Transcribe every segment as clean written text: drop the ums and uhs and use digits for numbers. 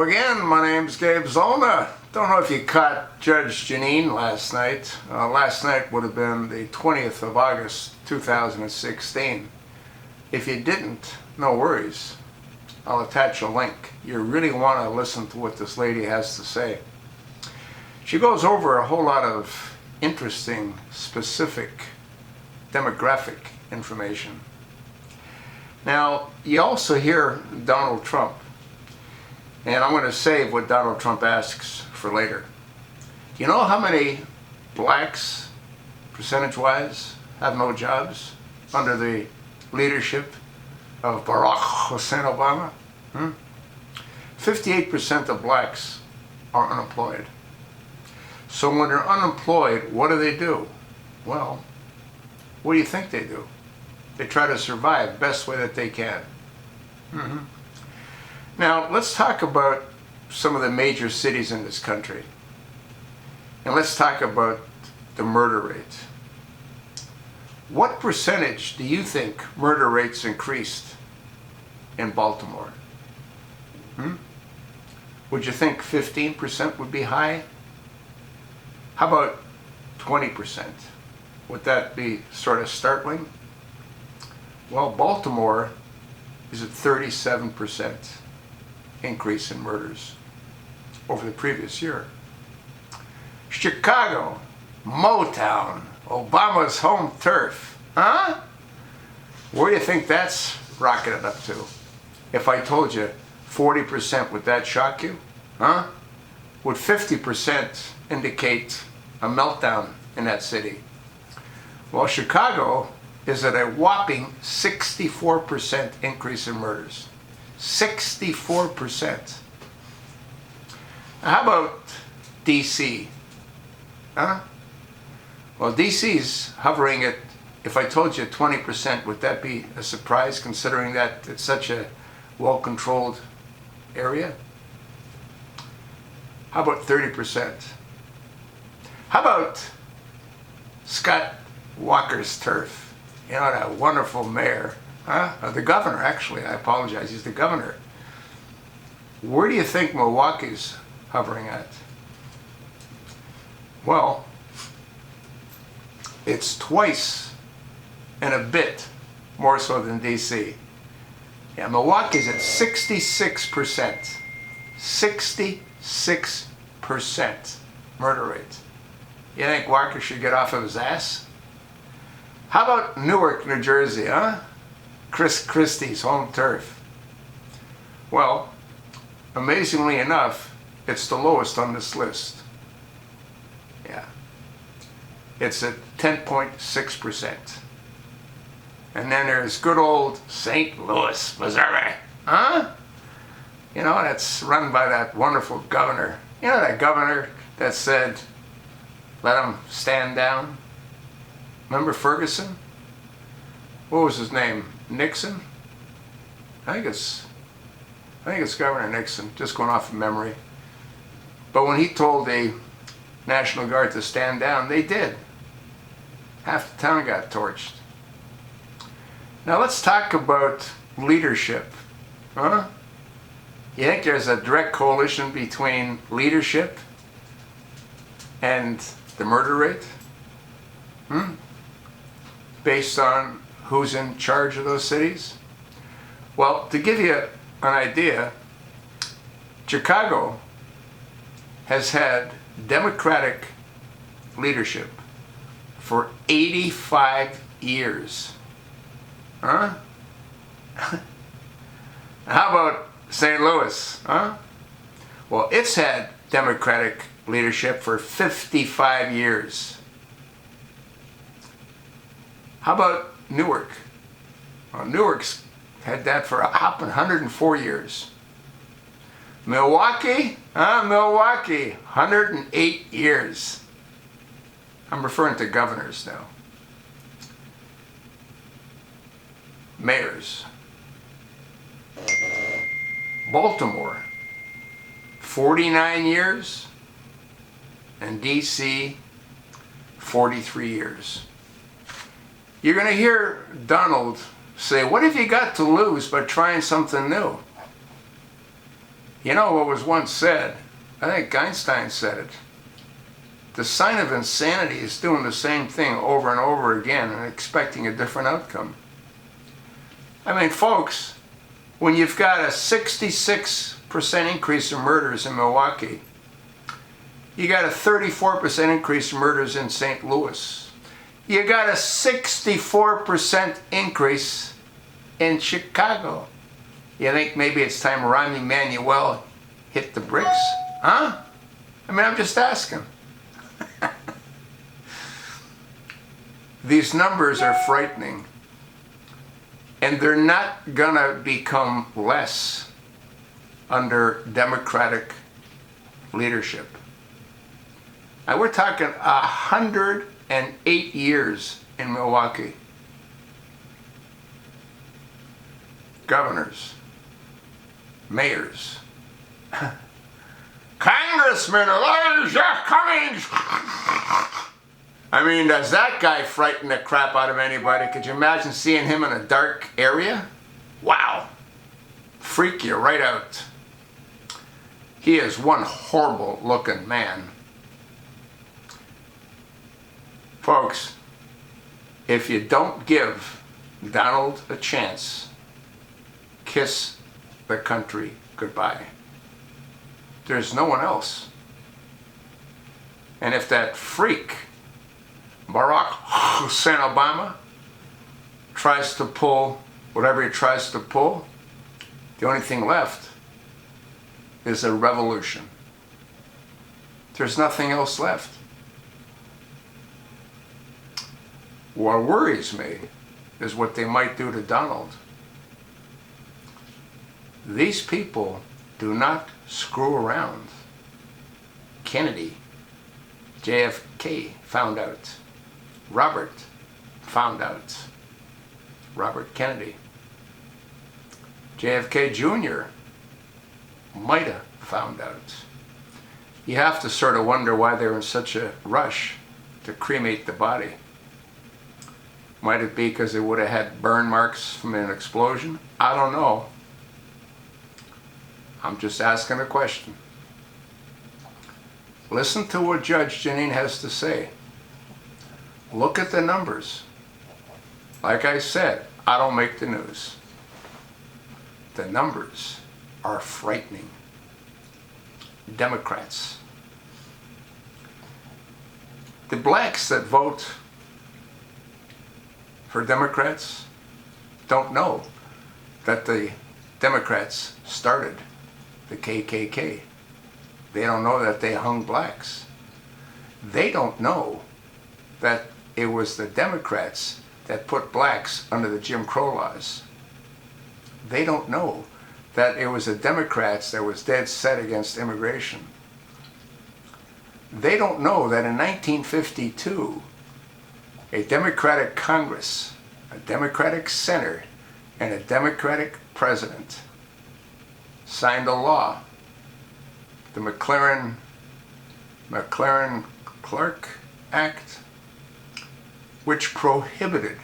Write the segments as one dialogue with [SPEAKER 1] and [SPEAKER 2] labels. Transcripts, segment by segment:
[SPEAKER 1] again. My name's Gabe Zolna. Don't know if you caught Judge Janine last night. Last night would have been the 20th of August 2016. If you didn't, no worries. I'll attach a link. You really want to listen to what this lady has to say. She goes over a whole lot of interesting, specific demographic information. Now, you also hear Donald Trump. And I'm going to save what Donald Trump asks for later. You know how many blacks, percentage-wise, have no jobs under the leadership of Barack Hussein Obama? 58% of blacks are unemployed. So when they're unemployed, what do? Well, what do you think they do? They try to survive best way that they can. Now, let's talk about some of the major cities in this country. And let's talk about the murder rate. What percentage do you think murder rates increased in Baltimore? Would you think 15% would be high? How about 20%? Would that be sort of startling? Well, Baltimore is at 37% increase in murders over the previous year. Chicago, Motown, Obama's home turf. Where do you think that's rocketed up to? If I told you 40%, would that shock you? Would 50% indicate a meltdown in that city? Well, Chicago is at a whopping 64% increase in murders. 64%. How about D.C.? Well, D.C.'s hovering at, if I told you 20%, would that be a surprise considering that it's such a well-controlled area? How about 30%? How about Scott Walker's turf? You know, that wonderful mayor. The governor, actually. I apologize. He's the governor. Where do you think Milwaukee's hovering at? Well, it's twice and a bit more so than D.C. Yeah, Milwaukee's at 66%. 66% murder rate. You think Walker should get off of his ass? How about Newark, New Jersey, Chris Christie's home turf? Well, amazingly enough, it's the lowest on this list. Yeah. It's at 10.6%. And then there's good old St. Louis, Missouri. You know, that's run by that wonderful governor. You know that governor that said, let him stand down? Remember Ferguson? What was his name? Nixon? I think it's Governor Nixon, just going off of memory. But when he told the National Guard to stand down, they did. Half the town got torched. Now let's talk about leadership. You think there's a direct correlation between leadership and the murder rate? Based on who's in charge of those cities? Well, to give you an idea, Chicago has had Democratic leadership for 85 years. How about St. Louis? Well, it's had Democratic leadership for 55 years. How about Newark? Well, Newark's had that for a hopping 104 years. Milwaukee? Milwaukee, 108 years. I'm referring to governors now. Mayors. Baltimore, 49 years. And D.C., 43 years. You're going to hear Donald say, what have you got to lose by trying something new? You know what was once said, I think Einstein said it, the sign of insanity is doing the same thing over and over again and expecting a different outcome. I mean, folks, when you've got a 66% increase in murders in Milwaukee, you got a 34% increase in murders in St. Louis, you got a 64% increase in Chicago. You think maybe it's time Rahm Emanuel hit the bricks? Huh? I mean, I'm just asking. These numbers are frightening. And they're not gonna become less under Democratic leadership. Now we're talking 108 years in Milwaukee. Governors, mayors, Congressman Elijah Cummings. I mean, does that guy frighten the crap out of anybody? Could you imagine seeing him in a dark area? Wow. Freak you right out. He is one horrible looking man. Folks, if you don't give Donald a chance, kiss the country goodbye. There's no one else. And if that freak Barack Hussein Obama tries to pull whatever he tries to pull, the only thing left is a revolution. There's nothing else left. What worries me is what they might do to Donald. These people do not screw around. Kennedy, JFK found out. Robert found out. Robert Kennedy. JFK Jr. might have found out. You have to sort of wonder why they were in such a rush to cremate the body. Might it be because it would have had burn marks from an explosion? I don't know. I'm just asking a question. Listen to what Judge Janine has to say. Look at the numbers. Like I said, I don't make the news. The numbers are frightening. Democrats. The blacks that vote for Democrats don't know that the Democrats started the KKK. They don't know that they hung blacks. They don't know that it was the Democrats that put blacks under the Jim Crow laws. They don't know that it was the Democrats that was dead set against immigration. They don't know that in 1952, a Democratic Congress, a Democratic Senate, and a Democratic President signed a law, the McLarren-Clark Act, which prohibited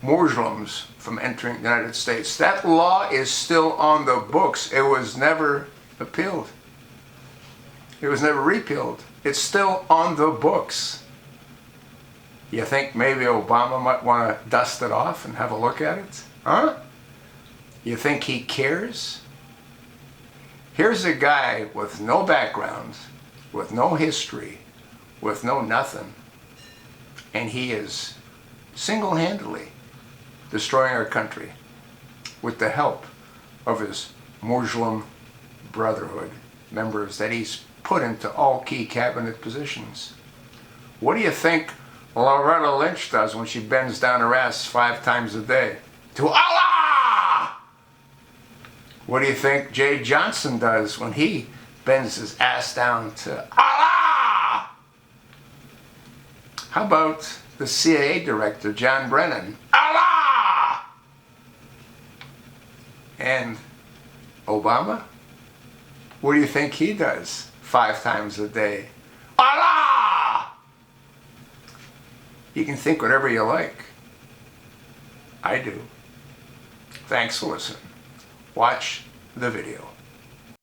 [SPEAKER 1] Muslims from entering the United States. That law is still on the books. It was never appealed. It was never repealed. It's still on the books. You think maybe Obama might want to dust it off and have a look at it? Huh? You think he cares? Here's a guy with no background, with no history, with no nothing, and he is single-handedly destroying our country with the help of his Muslim Brotherhood members that he's put into all key cabinet positions. What do you think Loretta Lynch does when she bends down her ass 5 times a day? To Allah! What do you think Jay Johnson does when he bends his ass down to Allah? How about the CIA director, John Brennan? Allah! And Obama? What do you think he does 5 times a day? Allah! You can think whatever you like. I do. Thanks for listening. Watch the video.